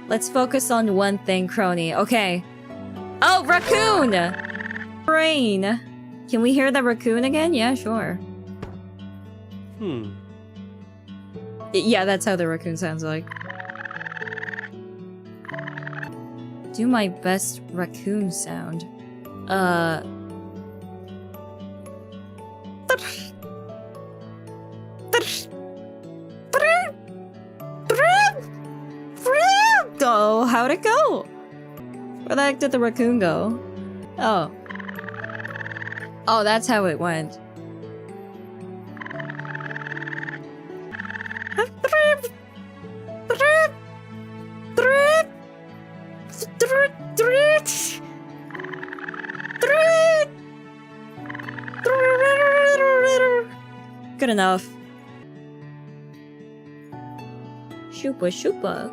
Let's focus on one thing, Kronii. Okay. Oh, raccoon! Brain. Can we hear the raccoon again? Yeah, sure. Yeah, that's how the raccoon sounds like. Do my best raccoon sound. Oh, how'd it go? Where the heck did the raccoon go? Oh. Oh, that's how it went. Good enough. Shoopa shoopa.